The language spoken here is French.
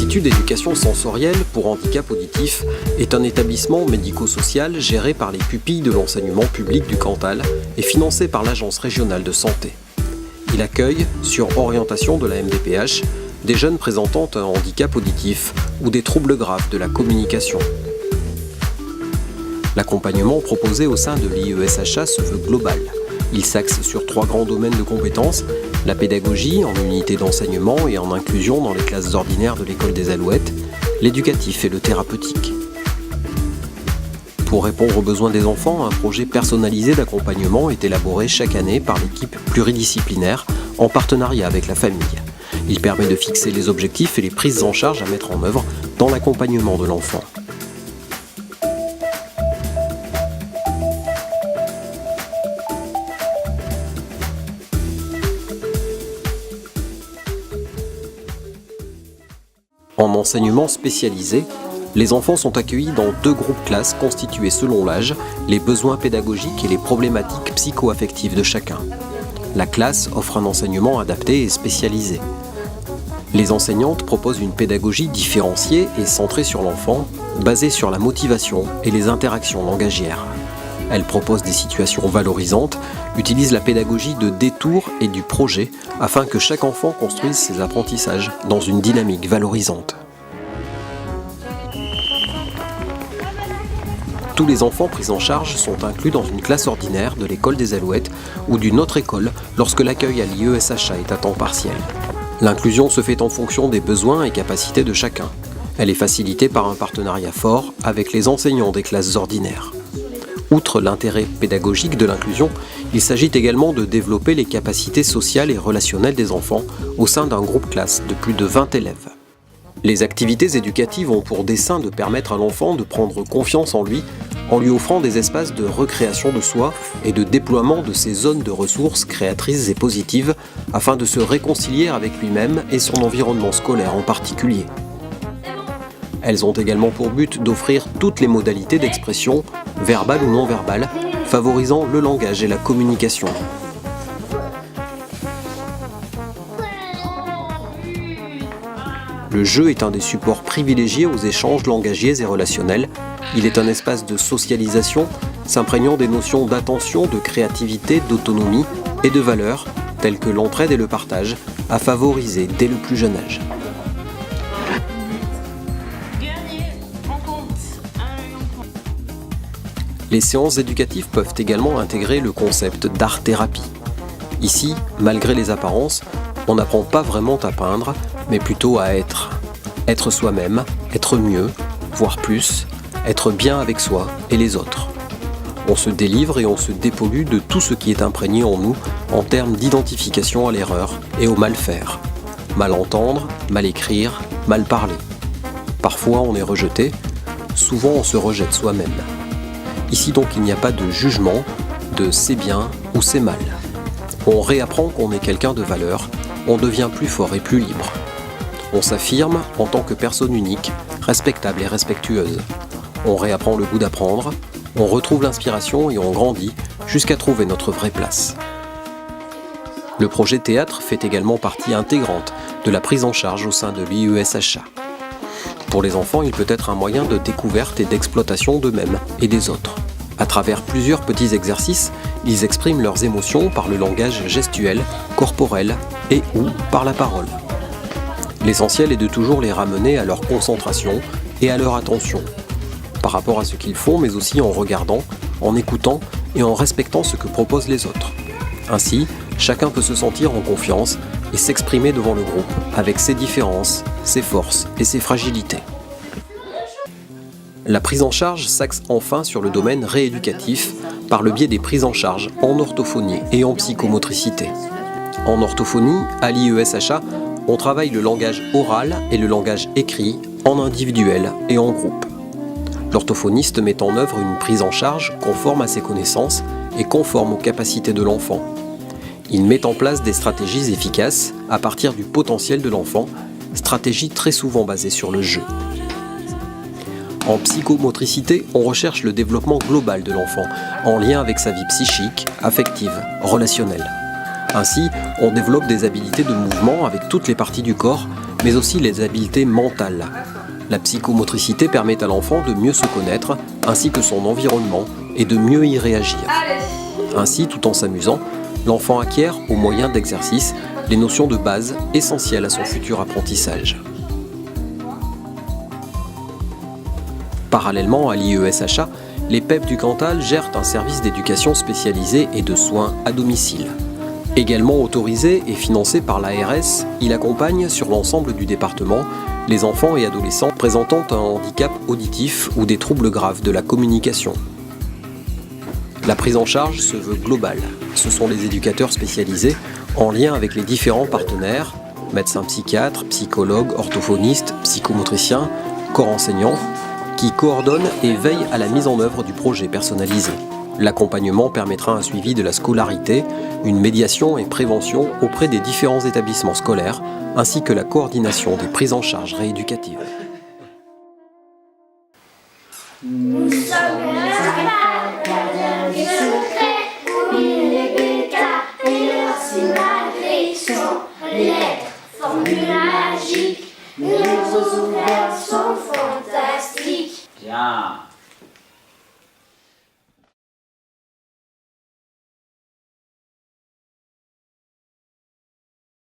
L'Institut d'éducation sensorielle pour handicap auditif est un établissement médico-social géré par les pupilles de l'enseignement public du Cantal et financé par l'Agence régionale de santé. Il accueille, sur orientation de la MDPH, des jeunes présentant un handicap auditif ou des troubles graves de la communication. L'accompagnement proposé au sein de l'IESHA se veut global. Il s'axe sur 3 grands domaines de compétences: la pédagogie en unité d'enseignement et en inclusion dans les classes ordinaires de l'école des Alouettes, l'éducatif et le thérapeutique. Pour répondre aux besoins des enfants, un projet personnalisé d'accompagnement est élaboré chaque année par l'équipe pluridisciplinaire en partenariat avec la famille. Il permet de fixer les objectifs et les prises en charge à mettre en œuvre dans l'accompagnement de l'enfant. En enseignement spécialisé, les enfants sont accueillis dans 2 groupes classes constitués selon l'âge, les besoins pédagogiques et les problématiques psycho-affectives de chacun. La classe offre un enseignement adapté et spécialisé. Les enseignantes proposent une pédagogie différenciée et centrée sur l'enfant, basée sur la motivation et les interactions langagières. Elles proposent des situations valorisantes, utilisent la pédagogie de détour et du projet afin que chaque enfant construise ses apprentissages dans une dynamique valorisante. Tous les enfants pris en charge sont inclus dans une classe ordinaire de l'école des Alouettes ou d'une autre école lorsque l'accueil à l'IESHA est à temps partiel. L'inclusion se fait en fonction des besoins et capacités de chacun. Elle est facilitée par un partenariat fort avec les enseignants des classes ordinaires. Outre l'intérêt pédagogique de l'inclusion, il s'agit également de développer les capacités sociales et relationnelles des enfants au sein d'un groupe classe de plus de 20 élèves. Les activités éducatives ont pour dessein de permettre à l'enfant de prendre confiance en lui offrant des espaces de recréation de soi et de déploiement de ses zones de ressources créatrices et positives afin de se réconcilier avec lui-même et son environnement scolaire en particulier. Elles ont également pour but d'offrir toutes les modalités d'expression, verbale ou non verbale, favorisant le langage et la communication. Le jeu est un des supports privilégiés aux échanges langagiers et relationnels. Il est un espace de socialisation, s'imprégnant des notions d'attention, de créativité, d'autonomie et de valeurs, telles que l'entraide et le partage, à favoriser dès le plus jeune âge. Les séances éducatives peuvent également intégrer le concept d'art-thérapie. Ici, malgré les apparences, on n'apprend pas vraiment à peindre, mais plutôt à être. Être soi-même, être mieux, voire plus, être bien avec soi et les autres. On se délivre et on se dépollue de tout ce qui est imprégné en nous en termes d'identification à l'erreur et au mal faire. Mal entendre, mal écrire, mal parler. Parfois on est rejeté, souvent on se rejette soi-même. Ici donc il n'y a pas de jugement, de c'est bien ou c'est mal. On réapprend qu'on est quelqu'un de valeur, on devient plus fort et plus libre. On s'affirme en tant que personne unique, respectable et respectueuse. On réapprend le goût d'apprendre, on retrouve l'inspiration et on grandit jusqu'à trouver notre vraie place. Le projet théâtre fait également partie intégrante de la prise en charge au sein de l'IESHA. Pour les enfants, il peut être un moyen de découverte et d'exploitation d'eux-mêmes et des autres. À travers plusieurs petits exercices, ils expriment leurs émotions par le langage gestuel, corporel et ou par la parole. L'essentiel est de toujours les ramener à leur concentration et à leur attention, par rapport à ce qu'ils font, mais aussi en regardant, en écoutant et en respectant ce que proposent les autres. Ainsi, chacun peut se sentir en confiance et s'exprimer devant le groupe avec ses différences, ses forces et ses fragilités. La prise en charge s'axe enfin sur le domaine rééducatif par le biais des prises en charge en orthophonie et en psychomotricité. En orthophonie, à l'IESHA, on travaille le langage oral et le langage écrit en individuel et en groupe. L'orthophoniste met en œuvre une prise en charge conforme à ses connaissances et conforme aux capacités de l'enfant. Il met en place des stratégies efficaces à partir du potentiel de l'enfant, stratégies très souvent basées sur le jeu. En psychomotricité, on recherche le développement global de l'enfant, en lien avec sa vie psychique, affective, relationnelle. Ainsi, on développe des habiletés de mouvement avec toutes les parties du corps, mais aussi les habiletés mentales. La psychomotricité permet à l'enfant de mieux se connaître, ainsi que son environnement, et de mieux y réagir. Ainsi, tout en s'amusant, l'enfant acquiert, au moyen d'exercices, les notions de base essentielles à son futur apprentissage. Parallèlement à l'IESHA, les PEP du Cantal gèrent un service d'éducation spécialisé et de soins à domicile. Également autorisé et financé par l'ARS, il accompagne sur l'ensemble du département les enfants et adolescents présentant un handicap auditif ou des troubles graves de la communication. La prise en charge se veut globale. Ce sont les éducateurs spécialisés, en lien avec les différents partenaires, médecins psychiatres, psychologues, orthophonistes, psychomotriciens, corps enseignants, qui coordonnent et veillent à la mise en œuvre du projet personnalisé. L'accompagnement permettra un suivi de la scolarité, une médiation et prévention auprès des différents établissements scolaires, ainsi que la coordination des prises en charge rééducatives. Nous sommes